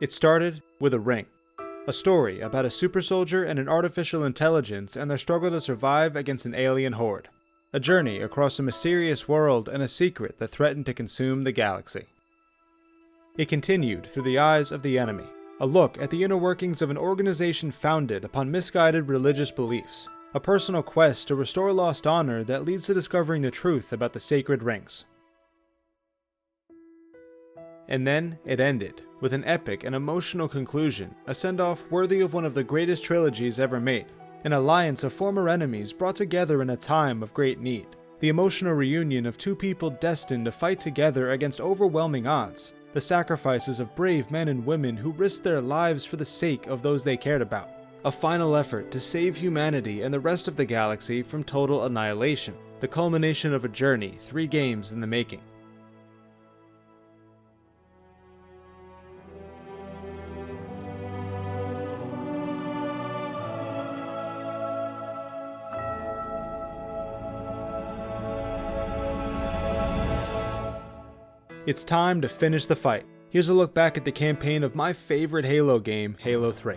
It started with a ring. A story about a super soldier and an artificial intelligence and their struggle to survive against an alien horde. A journey across a mysterious world and a secret that threatened to consume the galaxy. It continued through the eyes of the enemy. A look at the inner workings of an organization founded upon misguided religious beliefs. A personal quest to restore lost honor that leads to discovering the truth about the sacred rings. And then it ended, with an epic and emotional conclusion, a send-off worthy of one of the greatest trilogies ever made. An alliance of former enemies brought together in a time of great need. The emotional reunion of two people destined to fight together against overwhelming odds. The sacrifices of brave men and women who risked their lives for the sake of those they cared about. A final effort to save humanity and the rest of the galaxy from total annihilation. The culmination of a journey 3 games in the making. It's time to finish the fight. Here's a look back at the campaign of my favorite Halo game, Halo 3.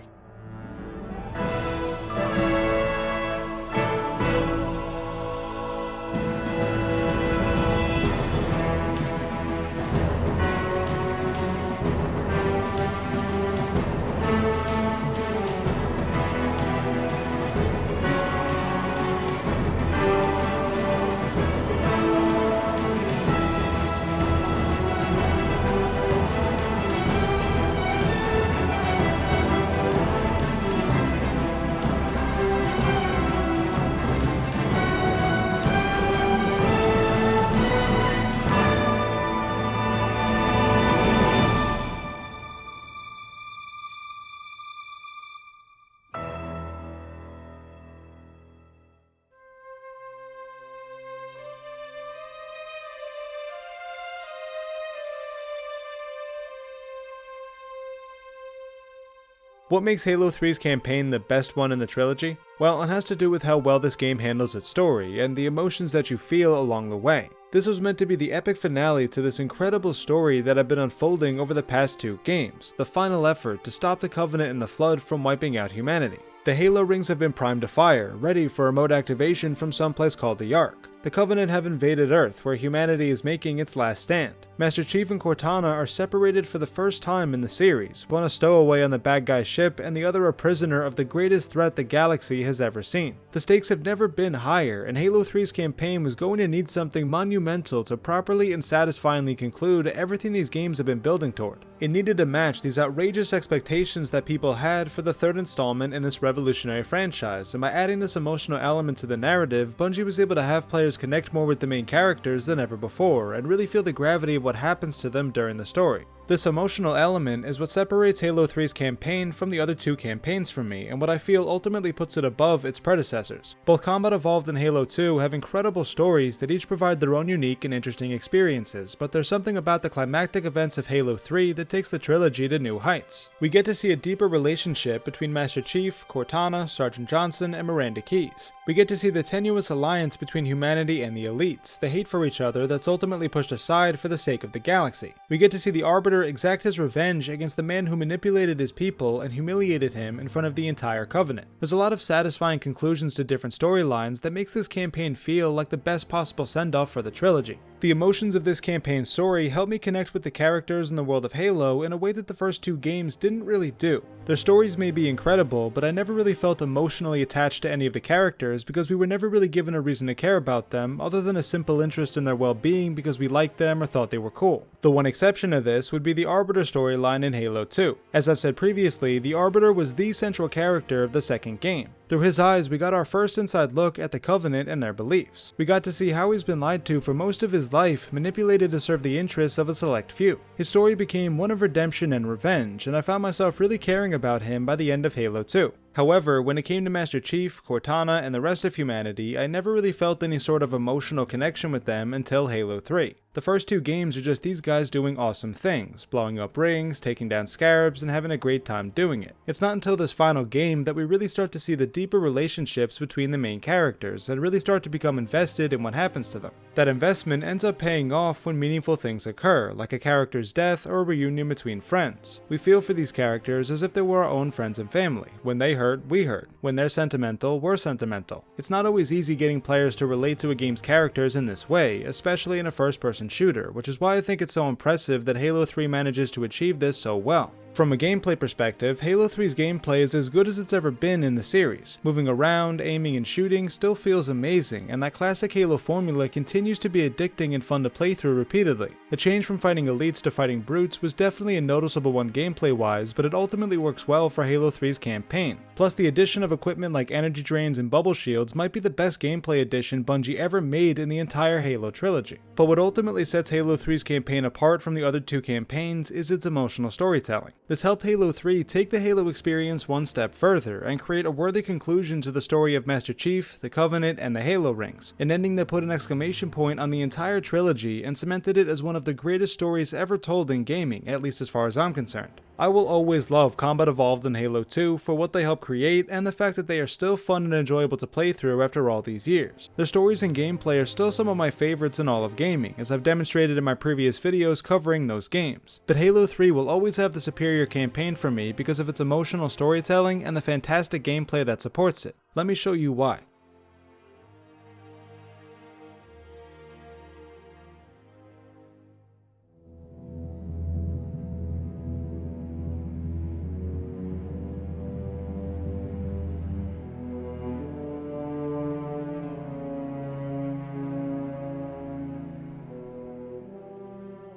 What makes Halo 3's campaign the best one in the trilogy? Well, it has to do with how well this game handles its story, and the emotions that you feel along the way. This was meant to be the epic finale to this incredible story that had been unfolding over the past 2 games, the final effort to stop the Covenant and the Flood from wiping out humanity. The Halo rings have been primed to fire, ready for remote activation from someplace called the Ark. The Covenant have invaded Earth, where humanity is making its last stand. Master Chief and Cortana are separated for the first time in the series, one a stowaway on the bad guy's ship and the other a prisoner of the greatest threat the galaxy has ever seen. The stakes have never been higher, and Halo 3's campaign was going to need something monumental to properly and satisfyingly conclude everything these games have been building toward. It needed to match these outrageous expectations that people had for the 3rd installment in this revolutionary franchise, and by adding this emotional element to the narrative, Bungie was able to have players connect more with the main characters than ever before, and really feel the gravity of what happens to them during the story. This emotional element is what separates Halo 3's campaign from the other 2 campaigns for me, and what I feel ultimately puts it above its predecessors. Both Combat Evolved and Halo 2 have incredible stories that each provide their own unique and interesting experiences, but there's something about the climactic events of Halo 3 that takes the trilogy to new heights. We get to see a deeper relationship between Master Chief, Cortana, Sergeant Johnson, and Miranda Keyes. We get to see the tenuous alliance between humanity and the elites, the hate for each other that's ultimately pushed aside for the sake of the galaxy. We get to see the Arbiter exact his revenge against the man who manipulated his people and humiliated him in front of the entire Covenant. There's a lot of satisfying conclusions to different storylines that makes this campaign feel like the best possible send-off for the trilogy. The emotions of this campaign's story help me connect with the characters in the world of Halo in a way that the first 2 games didn't really do. Their stories may be incredible, but I never really felt emotionally attached to any of the characters because we were never really given a reason to care about them other than a simple interest in their well-being because we liked them or thought they were cool. The one exception to this would be the Arbiter storyline in Halo 2. As I've said previously, the Arbiter was the central character of the 2nd game. Through his eyes, we got our first inside look at the Covenant and their beliefs. We got to see how he's been lied to for most of his life, manipulated to serve the interests of a select few. His story became one of redemption and revenge, and I found myself really caring about him by the end of Halo 2. However, when it came to Master Chief, Cortana, and the rest of humanity, I never really felt any sort of emotional connection with them until Halo 3. The first two games are just these guys doing awesome things, blowing up rings, taking down scarabs, and having a great time doing it. It's not until this final game that we really start to see the deeper relationships between the main characters and really start to become invested in what happens to them. That investment ends up paying off when meaningful things occur, like a character's death or a reunion between friends. We feel for these characters as if they were our own friends and family. When they hurt, we hurt. When they're sentimental, we're sentimental. It's not always easy getting players to relate to a game's characters in this way, especially in a first-person shooter, which is why I think it's so impressive that Halo 3 manages to achieve this so well. From a gameplay perspective, Halo 3's gameplay is as good as it's ever been in the series. Moving around, aiming and shooting still feels amazing, and that classic Halo formula continues to be addicting and fun to play through repeatedly. The change from fighting elites to fighting brutes was definitely a noticeable one gameplay-wise, but it ultimately works well for Halo 3's campaign. Plus, the addition of equipment like energy drains and bubble shields might be the best gameplay addition Bungie ever made in the entire Halo trilogy. But what ultimately sets Halo 3's campaign apart from the other two campaigns is its emotional storytelling. This helped Halo 3 take the Halo experience one step further and create a worthy conclusion to the story of Master Chief, the Covenant, and the Halo rings, an ending that put an exclamation point on the entire trilogy and cemented it as one of the greatest stories ever told in gaming, at least as far as I'm concerned. I will always love Combat Evolved and Halo 2 for what they help create and the fact that they are still fun and enjoyable to play through after all these years. Their stories and gameplay are still some of my favorites in all of gaming, as I've demonstrated in my previous videos covering those games. But Halo 3 will always have the superior campaign for me because of its emotional storytelling and the fantastic gameplay that supports it. Let me show you why.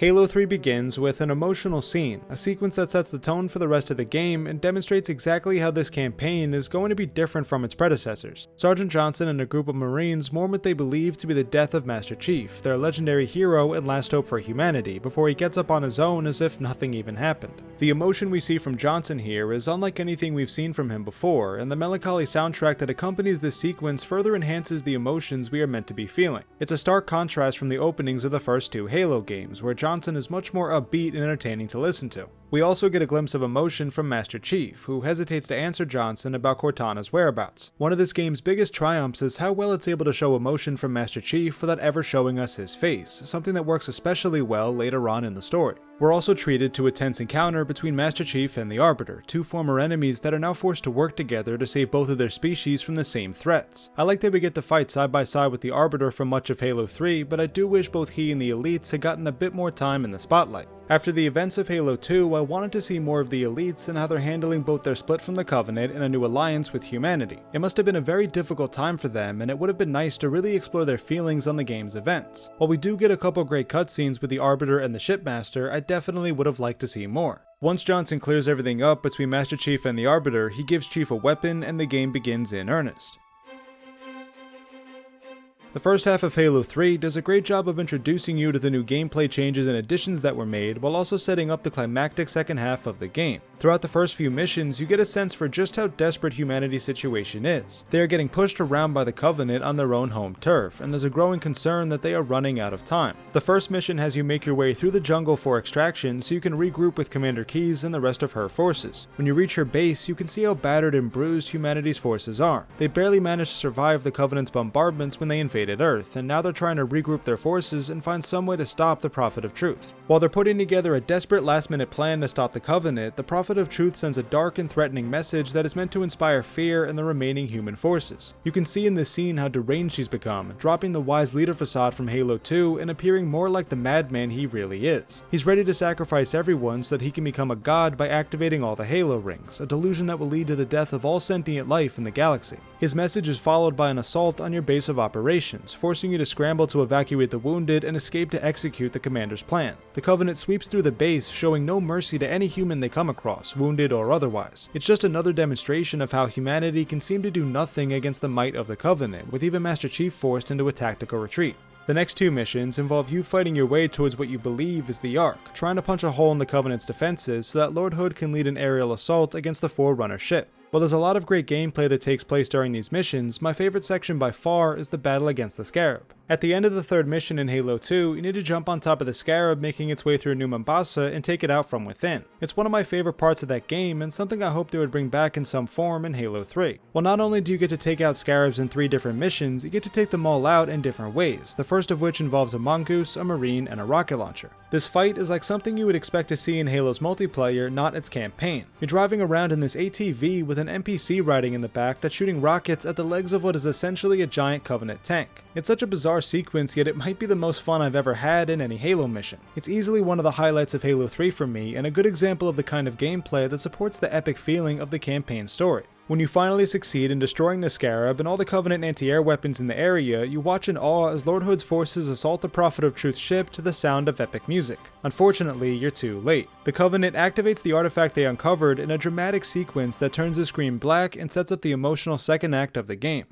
Halo 3 begins with an emotional scene, a sequence that sets the tone for the rest of the game and demonstrates exactly how this campaign is going to be different from its predecessors. Sergeant Johnson and a group of Marines mourn what they believe to be the death of Master Chief, their legendary hero and last hope for humanity, before he gets up on his own as if nothing even happened. The emotion we see from Johnson here is unlike anything we've seen from him before, and the melancholy soundtrack that accompanies this sequence further enhances the emotions we are meant to be feeling. It's a stark contrast from the openings of the first two Halo games, where Johnson is much more upbeat and entertaining to listen to. We also get a glimpse of emotion from Master Chief, who hesitates to answer Johnson about Cortana's whereabouts. One of this game's biggest triumphs is how well it's able to show emotion from Master Chief without ever showing us his face, something that works especially well later on in the story. We're also treated to a tense encounter between Master Chief and the Arbiter, two former enemies that are now forced to work together to save both of their species from the same threats. I like that we get to fight side by side with the Arbiter for much of Halo 3, but I do wish both he and the Elites had gotten a bit more time in the spotlight. After the events of Halo 2, I wanted to see more of the Elites and how they're handling both their split from the Covenant and their new alliance with humanity. It must have been a very difficult time for them, and it would have been nice to really explore their feelings on the game's events. While we do get a couple great cutscenes with the Arbiter and the Shipmaster, I definitely would have liked to see more. Once Johnson clears everything up between Master Chief and the Arbiter, he gives Chief a weapon and the game begins in earnest. The first half of Halo 3 does a great job of introducing you to the new gameplay changes and additions that were made, while also setting up the climactic second half of the game. Throughout the first few missions, you get a sense for just how desperate humanity's situation is. They are getting pushed around by the Covenant on their own home turf, and there's a growing concern that they are running out of time. The first mission has you make your way through the jungle for extraction so you can regroup with Commander Keyes and the rest of her forces. When you reach her base, you can see how battered and bruised humanity's forces are. They barely managed to survive the Covenant's bombardments when they invaded Earth, and now they're trying to regroup their forces and find some way to stop the Prophet of Truth. While they're putting together a desperate last-minute plan to stop the Covenant, the Prophet of Truth sends a dark and threatening message that is meant to inspire fear in the remaining human forces. You can see in this scene how deranged he's become, dropping the wise leader facade from Halo 2 and appearing more like the madman he really is. He's ready to sacrifice everyone so that he can become a god by activating all the Halo rings, a delusion that will lead to the death of all sentient life in the galaxy. His message is followed by an assault on your base of operations, forcing you to scramble to evacuate the wounded and escape to execute the commander's plan. The Covenant sweeps through the base, showing no mercy to any human they come across, wounded or otherwise. It's just another demonstration of how humanity can seem to do nothing against the might of the Covenant, with even Master Chief forced into a tactical retreat. The next two missions involve you fighting your way towards what you believe is the Ark, trying to punch a hole in the Covenant's defenses so that Lord Hood can lead an aerial assault against the Forerunner ship. While there's a lot of great gameplay that takes place during these missions, my favorite section by far is the battle against the Scarab. At the end of the third mission in Halo 2, you need to jump on top of the Scarab making its way through New Mombasa and take it out from within. It's one of my favorite parts of that game and something I hope they would bring back in some form in Halo 3. Well, not only do you get to take out Scarabs in 3 different missions, you get to take them all out in different ways, the first of which involves a mongoose, a marine, and a rocket launcher. This fight is like something you would expect to see in Halo's multiplayer, not its campaign. You're driving around in this ATV with an NPC riding in the back that's shooting rockets at the legs of what is essentially a giant Covenant tank. It's such a bizarre sequence, yet it might be the most fun I've ever had in any Halo mission. It's easily one of the highlights of Halo 3 for me, and a good example of the kind of gameplay that supports the epic feeling of the campaign story. When you finally succeed in destroying the Scarab and all the Covenant anti-air weapons in the area, you watch in awe as Lord Hood's forces assault the Prophet of Truth ship to the sound of epic music. Unfortunately, you're too late. The Covenant activates the artifact they uncovered in a dramatic sequence that turns the screen black and sets up the emotional second act of the game.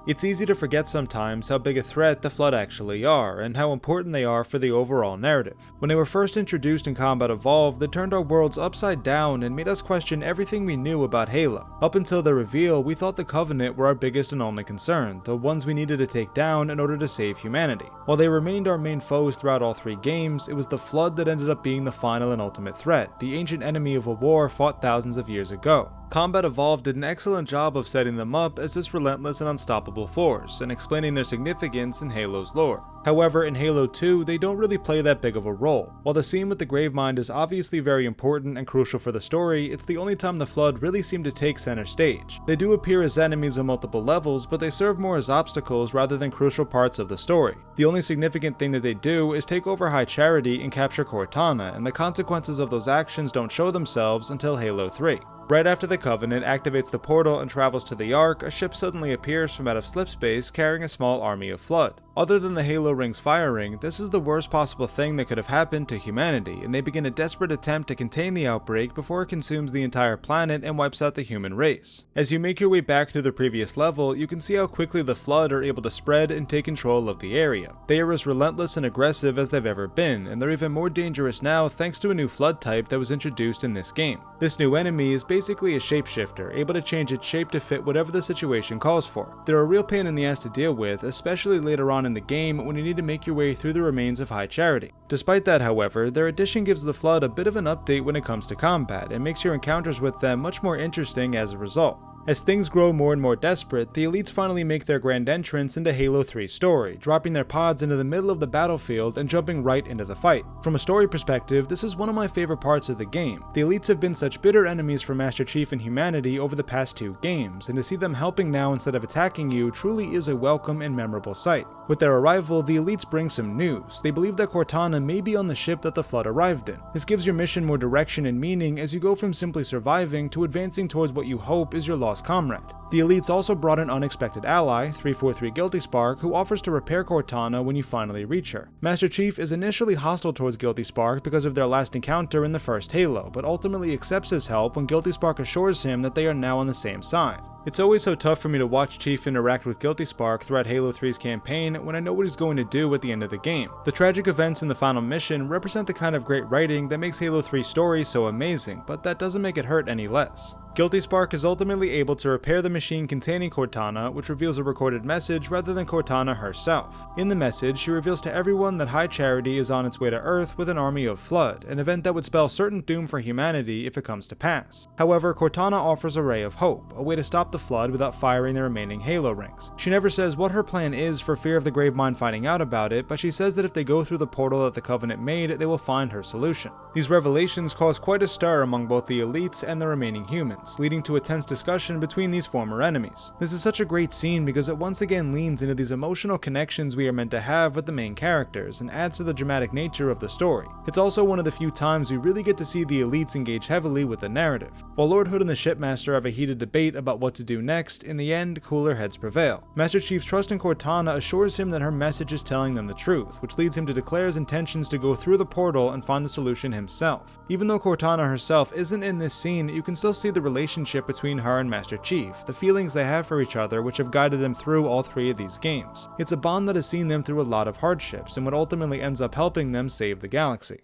It's easy to forget sometimes how big a threat the Flood actually are, and how important they are for the overall narrative. When they were first introduced in Combat Evolved, they turned our worlds upside down and made us question everything we knew about Halo. Up until the reveal, we thought the Covenant were our biggest and only concern, the ones we needed to take down in order to save humanity. While they remained our main foes throughout all 3 games, it was the Flood that ended up being the final and ultimate threat, the ancient enemy of a war fought thousands of years ago. Combat Evolved did an excellent job of setting them up as this relentless and unstoppable force, and explaining their significance in Halo's lore. However, in Halo 2, they don't really play that big of a role. While the scene with the Gravemind is obviously very important and crucial for the story, it's the only time the Flood really seem to take center stage. They do appear as enemies on multiple levels, but they serve more as obstacles rather than crucial parts of the story. The only significant thing that they do is take over High Charity and capture Cortana, and the consequences of those actions don't show themselves until Halo 3. Right after the Covenant activates the portal and travels to the Ark, a ship suddenly appears from out of slipspace carrying a small army of Flood. Other than the Halo rings firing, this is the worst possible thing that could have happened to humanity, and they begin a desperate attempt to contain the outbreak before it consumes the entire planet and wipes out the human race. As you make your way back through the previous level, you can see how quickly the Flood are able to spread and take control of the area. They are as relentless and aggressive as they've ever been, and they're even more dangerous now thanks to a new Flood type that was introduced in this game. This new enemy is basically a shapeshifter, able to change its shape to fit whatever the situation calls for. They're a real pain in the ass to deal with, especially later on in the game when you need to make your way through the remains of High Charity. Despite that, however, their addition gives the Flood a bit of an update when it comes to combat, and makes your encounters with them much more interesting as a result. As things grow more and more desperate, the elites finally make their grand entrance into Halo 3's story, dropping their pods into the middle of the battlefield and jumping right into the fight. From a story perspective, this is one of my favorite parts of the game. The elites have been such bitter enemies for Master Chief and humanity over the past 2 games, and to see them helping now instead of attacking you truly is a welcome and memorable sight. With their arrival, the elites bring some news. They believe that Cortana may be on the ship that the Flood arrived in. This gives your mission more direction and meaning as you go from simply surviving to advancing towards what you hope is your lost comrade. The elites also brought an unexpected ally, 343 Guilty Spark, who offers to repair Cortana when you finally reach her. Master Chief is initially hostile towards Guilty Spark because of their last encounter in the first Halo, but ultimately accepts his help when Guilty Spark assures him that they are now on the same side. It's always so tough for me to watch Chief interact with Guilty Spark throughout Halo 3's campaign when I know what he's going to do at the end of the game. The tragic events in the final mission represent the kind of great writing that makes Halo 3's story so amazing, but that doesn't make it hurt any less. Guilty Spark is ultimately able to repair the machine containing Cortana, which reveals a recorded message rather than Cortana herself. In the message, she reveals to everyone that High Charity is on its way to Earth with an army of Flood, an event that would spell certain doom for humanity if it comes to pass. However, Cortana offers a ray of hope, a way to stop the Flood without firing the remaining Halo rings. She never says what her plan is for fear of the Gravemind finding out about it, but she says that if they go through the portal that the Covenant made, they will find her solution. These revelations cause quite a stir among both the elites and the remaining humans, leading to a tense discussion between these former enemies. This is such a great scene because it once again leans into these emotional connections we are meant to have with the main characters and adds to the dramatic nature of the story. It's also one of the few times we really get to see the elites engage heavily with the narrative. While Lord Hood and the Shipmaster have a heated debate about what to do next, in the end, cooler heads prevail. Master Chief's trust in Cortana assures him that her message is telling them the truth, which leads him to declare his intentions to go through the portal and find the solution himself. Even though Cortana herself isn't in this scene, you can still see the relationship between her and Master Chief, the the feelings they have for each other which have guided them through all 3 of these games. It's a bond that has seen them through a lot of hardships, and what ultimately ends up helping them save the galaxy.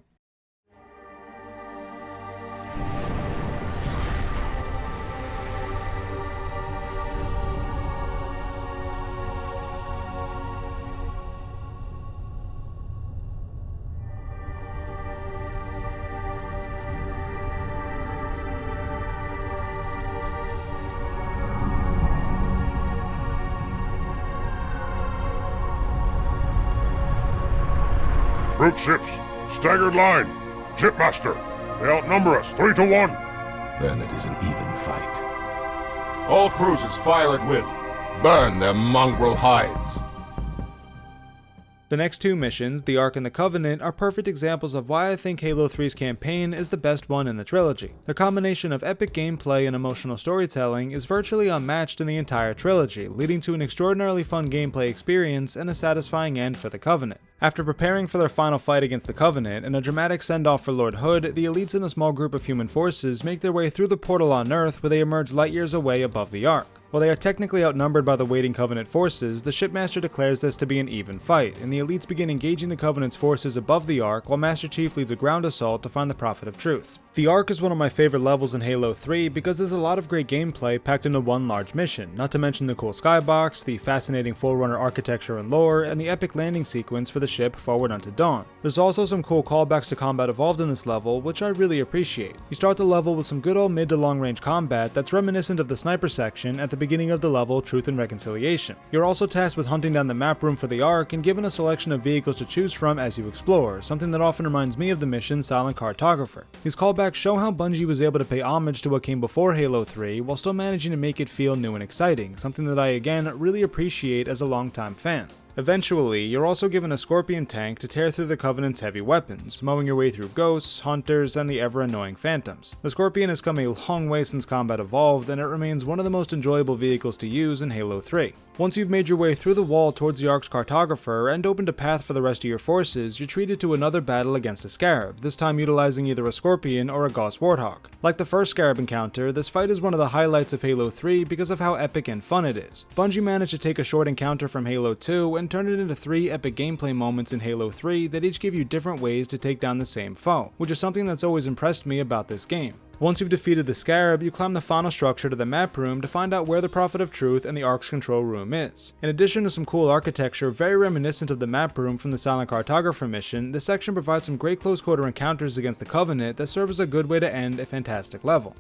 Brute ships, staggered line. Shipmaster, they outnumber us 3 to 1. Then it is an even fight. All cruisers fire at will. Burn their mongrel hides. The next 2 missions, the Ark and the Covenant, are perfect examples of why I think Halo 3's campaign is the best one in the trilogy. The combination of epic gameplay and emotional storytelling is virtually unmatched in the entire trilogy, leading to an extraordinarily fun gameplay experience and a satisfying end for the Covenant. After preparing for their final fight against the Covenant and a dramatic send-off for Lord Hood, the elites and a small group of human forces make their way through the portal on Earth where they emerge light years away above the Ark. While they are technically outnumbered by the waiting Covenant forces, the Shipmaster declares this to be an even fight, and the elites begin engaging the Covenant's forces above the Ark while Master Chief leads a ground assault to find the Prophet of Truth. The Ark is one of my favorite levels in Halo 3 because there's a lot of great gameplay packed into one large mission, not to mention the cool skybox, the fascinating Forerunner architecture and lore, and the epic landing sequence for the ship Forward Unto Dawn. There's also some cool callbacks to combat involved in this level, which I really appreciate. You start the level with some good old mid to long range combat that's reminiscent of the sniper section at the beginning of the level Truth and Reconciliation. You're also tasked with hunting down the map room for the Ark and given a selection of vehicles to choose from as you explore, something that often reminds me of the mission Silent Cartographer. These callbacks show how Bungie was able to pay homage to what came before Halo 3 while still managing to make it feel new and exciting, something that I again really appreciate as a longtime fan. Eventually, you're also given a Scorpion tank to tear through the Covenant's heavy weapons, mowing your way through ghosts, hunters, and the ever-annoying phantoms. The Scorpion has come a long way since combat evolved, and it remains one of the most enjoyable vehicles to use in Halo 3. Once you've made your way through the wall towards the Ark's Cartographer and opened a path for the rest of your forces, you're treated to another battle against a Scarab, this time utilizing either a Scorpion or a Gauss Warthog. Like the first Scarab encounter, this fight is one of the highlights of Halo 3 because of how epic and fun it is. Bungie managed to take a short encounter from Halo 2 and turn it into 3 epic gameplay moments in Halo 3 that each give you different ways to take down the same foe, which is something that's always impressed me about this game. Once you've defeated the Scarab, you climb the final structure to the map room to find out where the Prophet of Truth and the Ark's control room is. In addition to some cool architecture very reminiscent of the map room from the Silent Cartographer mission, this section provides some great close quarter encounters against the Covenant that serve as a good way to end a fantastic level.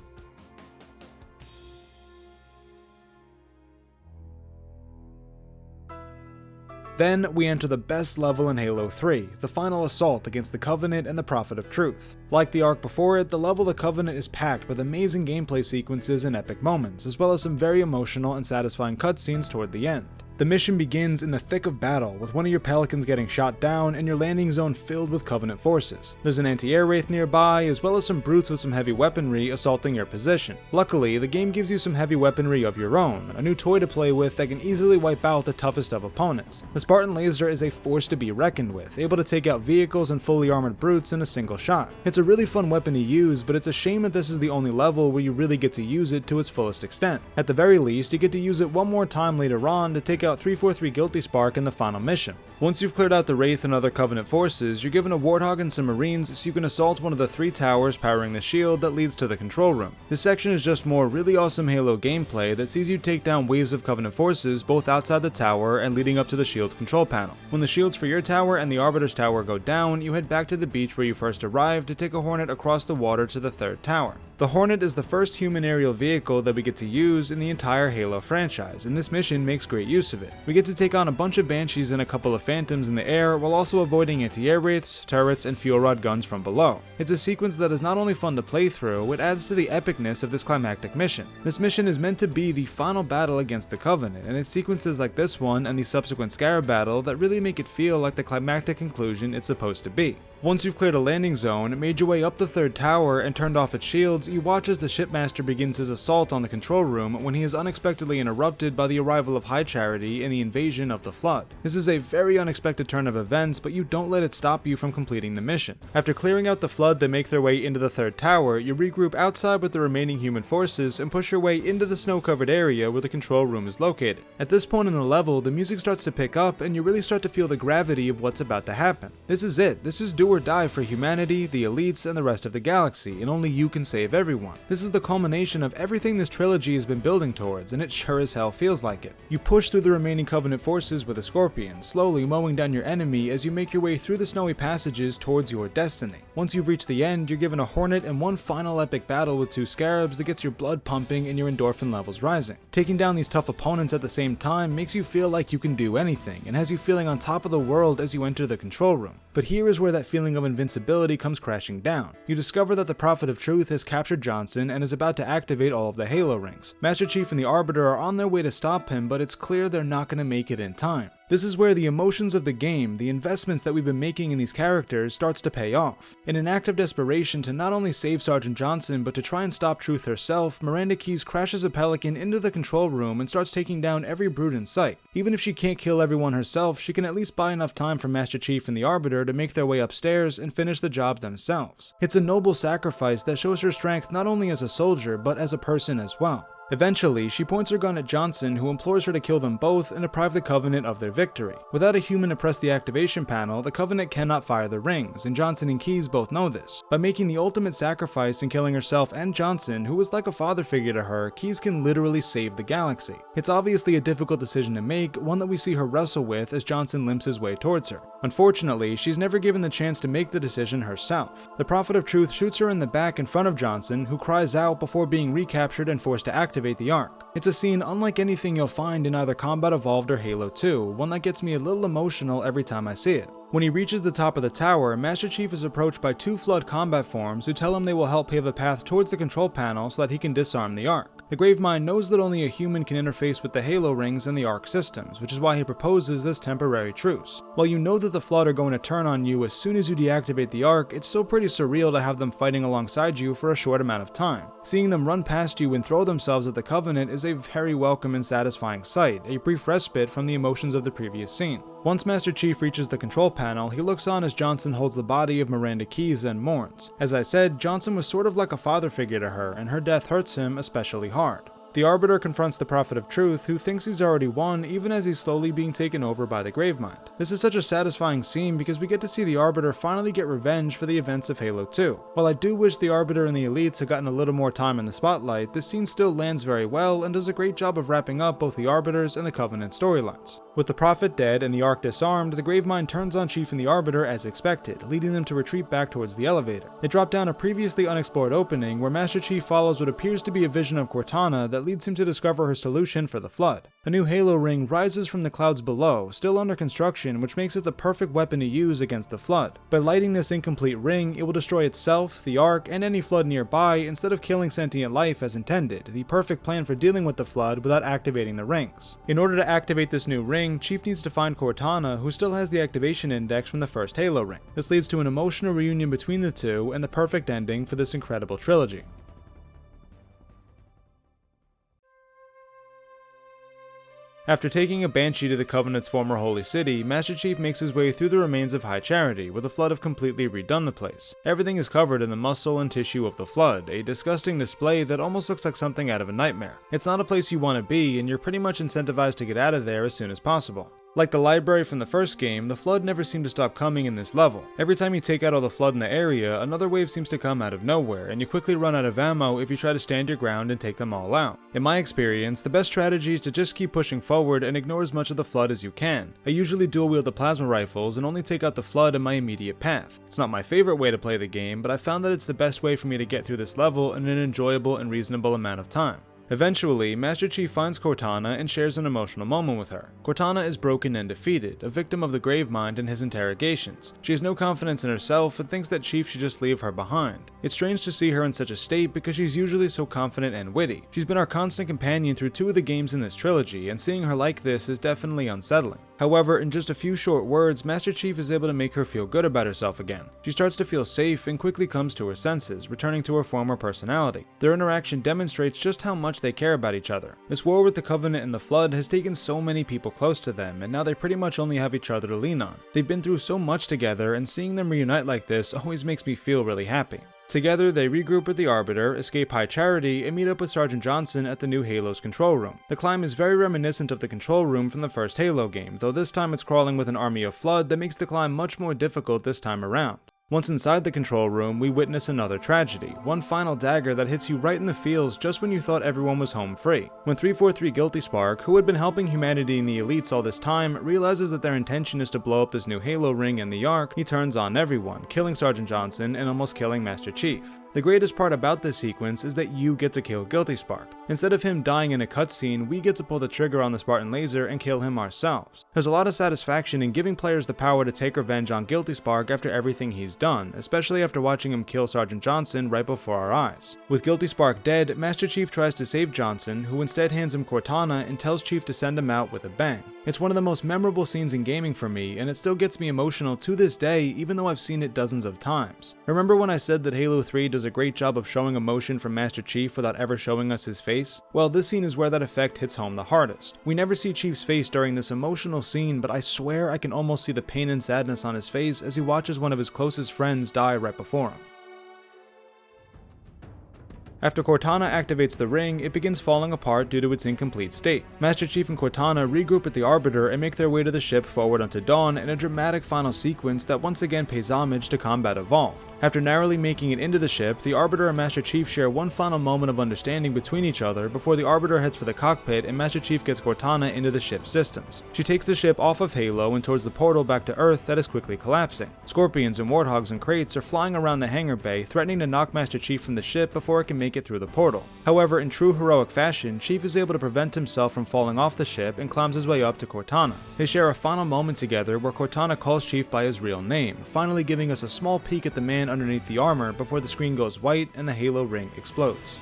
Then, we enter the best level in Halo 3, the final assault against the Covenant and the Prophet of Truth. Like the Ark before it, the level of the Covenant is packed with amazing gameplay sequences and epic moments, as well as some very emotional and satisfying cutscenes toward the end. The mission begins in the thick of battle, with one of your Pelicans getting shot down and your landing zone filled with Covenant forces. There's an anti-air wraith nearby, as well as some brutes with some heavy weaponry assaulting your position. Luckily, the game gives you some heavy weaponry of your own, a new toy to play with that can easily wipe out the toughest of opponents. The Spartan laser is a force to be reckoned with, able to take out vehicles and fully armored brutes in a single shot. It's a really fun weapon to use, but it's a shame that this is the only level where you really get to use it to its fullest extent. At the very least, you get to use it one more time later on to take out 343 Guilty Spark in the final mission. Once you've cleared out the Wraith and other Covenant forces, you're given a Warthog and some Marines so you can assault one of the 3 towers powering the shield that leads to the control room. This section is just more really awesome Halo gameplay that sees you take down waves of Covenant forces both outside the tower and leading up to the shield's control panel. When the shields for your tower and the Arbiter's tower go down, you head back to the beach where you first arrived to take a Hornet across the water to the 3rd tower. The Hornet is the first human aerial vehicle that we get to use in the entire Halo franchise, and this mission makes great use of it. We get to take on a bunch of Banshees and a couple of Phantoms in the air while also avoiding anti-air wraiths, turrets, and fuel rod guns from below. It's a sequence that is not only fun to play through, it adds to the epicness of this climactic mission. This mission is meant to be the final battle against the Covenant, and it's sequences like this one and the subsequent Scarab battle that really make it feel like the climactic conclusion it's supposed to be. Once you've cleared a landing zone, made your way up the third tower, and turned off its shields, you watch as the shipmaster begins his assault on the control room when he is unexpectedly interrupted by the arrival of High Charity and the invasion of the Flood. This is a very unexpected turn of events, but you don't let it stop you from completing the mission. After clearing out the Flood that make their way into the third tower, you regroup outside with the remaining human forces and push your way into the snow-covered area where the control room is located. At this point in the level, the music starts to pick up and you really start to feel the gravity of what's about to happen. This is it. This is do or die for humanity, the elites, and the rest of the galaxy, and only you can save everyone. This is the culmination of everything this trilogy has been building towards, and it sure as hell feels like it. You push through the remaining Covenant forces with a Scorpion, slowly mowing down your enemy as you make your way through the snowy passages towards your destiny. Once you've reached the end, you're given a Hornet and one final epic battle with 2 Scarabs that gets your blood pumping and your endorphin levels rising. Taking down these tough opponents at the same time makes you feel like you can do anything, and has you feeling on top of the world as you enter the control room. But here is where that feeling of invincibility comes crashing down. You discover that the Prophet of Truth has captured Johnson and is about to activate all of the Halo rings. Master Chief and the Arbiter are on their way to stop him, but it's clear they're not going to make it in time. This is where the emotions of the game, the investments that we've been making in these characters, starts to pay off. In an act of desperation to not only save Sergeant Johnson, but to try and stop Truth herself, Miranda Keyes crashes a Pelican into the control room and starts taking down every brute in sight. Even if she can't kill everyone herself, she can at least buy enough time for Master Chief and the Arbiter to make their way upstairs and finish the job themselves. It's a noble sacrifice that shows her strength not only as a soldier, but as a person as well. Eventually, she points her gun at Johnson, who implores her to kill them both and deprive the Covenant of their victory. Without a human to press the activation panel, the Covenant cannot fire the rings, and Johnson and Keyes both know this. By making the ultimate sacrifice and killing herself and Johnson, who was like a father figure to her, Keyes can literally save the galaxy. It's obviously a difficult decision to make, one that we see her wrestle with as Johnson limps his way towards her. Unfortunately, she's never given the chance to make the decision herself. The Prophet of Truth shoots her in the back in front of Johnson, who cries out before being recaptured and forced to activate the Ark. It's a scene unlike anything you'll find in either Combat Evolved or Halo 2, one that gets me a little emotional every time I see it. When he reaches the top of the tower, Master Chief is approached by 2 Flood combat forms who tell him they will help pave a path towards the control panel so that he can disarm the Ark. The Gravemind knows that only a human can interface with the Halo rings and the Ark systems, which is why he proposes this temporary truce. While you know that the Flood are going to turn on you as soon as you deactivate the Ark, it's still pretty surreal to have them fighting alongside you for a short amount of time. Seeing them run past you and throw themselves at the Covenant is a very welcome and satisfying sight, a brief respite from the emotions of the previous scene. Once Master Chief reaches the control panel, he looks on as Johnson holds the body of Miranda Keyes and mourns. As I said, Johnson was sort of like a father figure to her, and her death hurts him especially hard. The Arbiter confronts the Prophet of Truth, who thinks he's already won even as he's slowly being taken over by the Gravemind. This is such a satisfying scene because we get to see the Arbiter finally get revenge for the events of Halo 2. While I do wish the Arbiter and the Elites had gotten a little more time in the spotlight, this scene still lands very well and does a great job of wrapping up both the Arbiter's and the Covenant storylines. With the Prophet dead and the Ark disarmed, the Gravemind turns on Chief and the Arbiter as expected, leading them to retreat back towards the elevator. They drop down a previously unexplored opening where Master Chief follows what appears to be a vision of Cortana that leads him to discover her solution for the Flood. A new Halo ring rises from the clouds below, still under construction, which makes it the perfect weapon to use against the Flood. By lighting this incomplete ring, it will destroy itself, the Ark, and any Flood nearby instead of killing sentient life as intended, the perfect plan for dealing with the Flood without activating the rings. In order to activate this new ring, Chief needs to find Cortana, who still has the activation index from the first Halo ring. This leads to an emotional reunion between the two and the perfect ending for this incredible trilogy. After taking a Banshee to the Covenant's former holy city, Master Chief makes his way through the remains of High Charity, where the Flood have completely redone the place. Everything is covered in the muscle and tissue of the Flood, a disgusting display that almost looks like something out of a nightmare. It's not a place you want to be, and you're pretty much incentivized to get out of there as soon as possible. Like the library from the first game, the Flood never seem to stop coming in this level. Every time you take out all the Flood in the area, another wave seems to come out of nowhere, and you quickly run out of ammo if you try to stand your ground and take them all out. In my experience, the best strategy is to just keep pushing forward and ignore as much of the Flood as you can. I usually dual wield the plasma rifles and only take out the Flood in my immediate path. It's not my favorite way to play the game, but I found that it's the best way for me to get through this level in an enjoyable and reasonable amount of time. Eventually, Master Chief finds Cortana and shares an emotional moment with her. Cortana is broken and defeated, a victim of the Gravemind and his interrogations. She has no confidence in herself and thinks that Chief should just leave her behind. It's strange to see her in such a state because she's usually so confident and witty. She's been our constant companion through 2 of the games in this trilogy, and seeing her like this is definitely unsettling. However, in just a few short words, Master Chief is able to make her feel good about herself again. She starts to feel safe and quickly comes to her senses, returning to her former personality. Their interaction demonstrates just how much they care about each other. This war with the Covenant and the Flood has taken so many people close to them, and now they pretty much only have each other to lean on. They've been through so much together, and seeing them reunite like this always makes me feel really happy. Together, they regroup with the Arbiter, escape High Charity, and meet up with Sergeant Johnson at the new Halo's control room. The climb is very reminiscent of the control room from the first Halo game, though this time it's crawling with an army of Flood that makes the climb much more difficult this time around. Once inside the control room, we witness another tragedy, one final dagger that hits you right in the feels just when you thought everyone was home free. When 343 Guilty Spark, who had been helping humanity and the elites all this time, realizes that their intention is to blow up this new Halo ring and the Ark, he turns on everyone, killing Sergeant Johnson and almost killing Master Chief. The greatest part about this sequence is that you get to kill Guilty Spark. Instead of him dying in a cutscene, we get to pull the trigger on the Spartan laser and kill him ourselves. There's a lot of satisfaction in giving players the power to take revenge on Guilty Spark after everything he's done, especially after watching him kill Sergeant Johnson right before our eyes. With Guilty Spark dead, Master Chief tries to save Johnson, who instead hands him Cortana and tells Chief to send him out with a bang. It's one of the most memorable scenes in gaming for me, and it still gets me emotional to this day, even though I've seen it dozens of times. Remember when I said that Halo 3 does a great job of showing emotion from Master Chief without ever showing us his face? Well, this scene is where that effect hits home the hardest. We never see Chief's face during this emotional scene, but I swear I can almost see the pain and sadness on his face as he watches one of his closest friends die right before him. After Cortana activates the ring, it begins falling apart due to its incomplete state. Master Chief and Cortana regroup with the Arbiter and make their way to the ship forward unto Dawn in a dramatic final sequence that once again pays homage to Combat Evolved. After narrowly making it into the ship, the Arbiter and Master Chief share one final moment of understanding between each other before the Arbiter heads for the cockpit and Master Chief gets Cortana into the ship's systems. She takes the ship off of Halo and towards the portal back to Earth that is quickly collapsing. Scorpions and warthogs and crates are flying around the hangar bay, threatening to knock Master Chief from the ship before it can make it through the portal. However, in true heroic fashion, Chief is able to prevent himself from falling off the ship and climbs his way up to Cortana. They share a final moment together where Cortana calls Chief by his real name, finally giving us a small peek at the man underneath the armor before the screen goes white and the Halo ring explodes.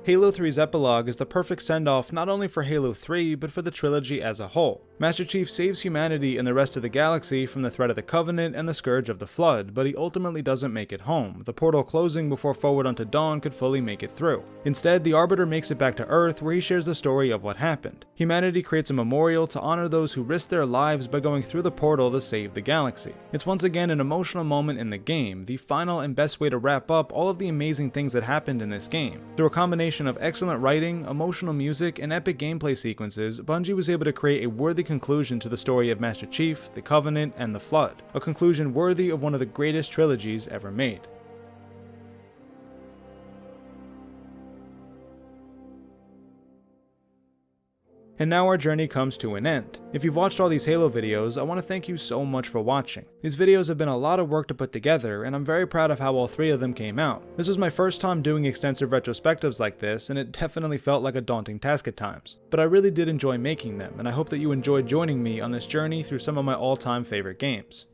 Halo 3's epilogue is the perfect send-off not only for Halo 3, but for the trilogy as a whole. Master Chief saves humanity and the rest of the galaxy from the threat of the Covenant and the scourge of the Flood, but he ultimately doesn't make it home, the portal closing before Forward Unto Dawn could fully make it through. Instead, the Arbiter makes it back to Earth, where he shares the story of what happened. Humanity creates a memorial to honor those who risked their lives by going through the portal to save the galaxy. It's once again an emotional moment in the game, the final and best way to wrap up all of the amazing things that happened in this game. Through a combination of excellent writing, emotional music, and epic gameplay sequences, Bungie was able to create a worthy conclusion to the story of Master Chief, the Covenant, and the Flood, a conclusion worthy of one of the greatest trilogies ever made. And now our journey comes to an end. If you've watched all these Halo videos, I want to thank you so much for watching. These videos have been a lot of work to put together, and I'm very proud of how all 3 of them came out. This was my first time doing extensive retrospectives like this, and it definitely felt like a daunting task at times. But I really did enjoy making them, and I hope that you enjoyed joining me on this journey through some of my all-time favorite games.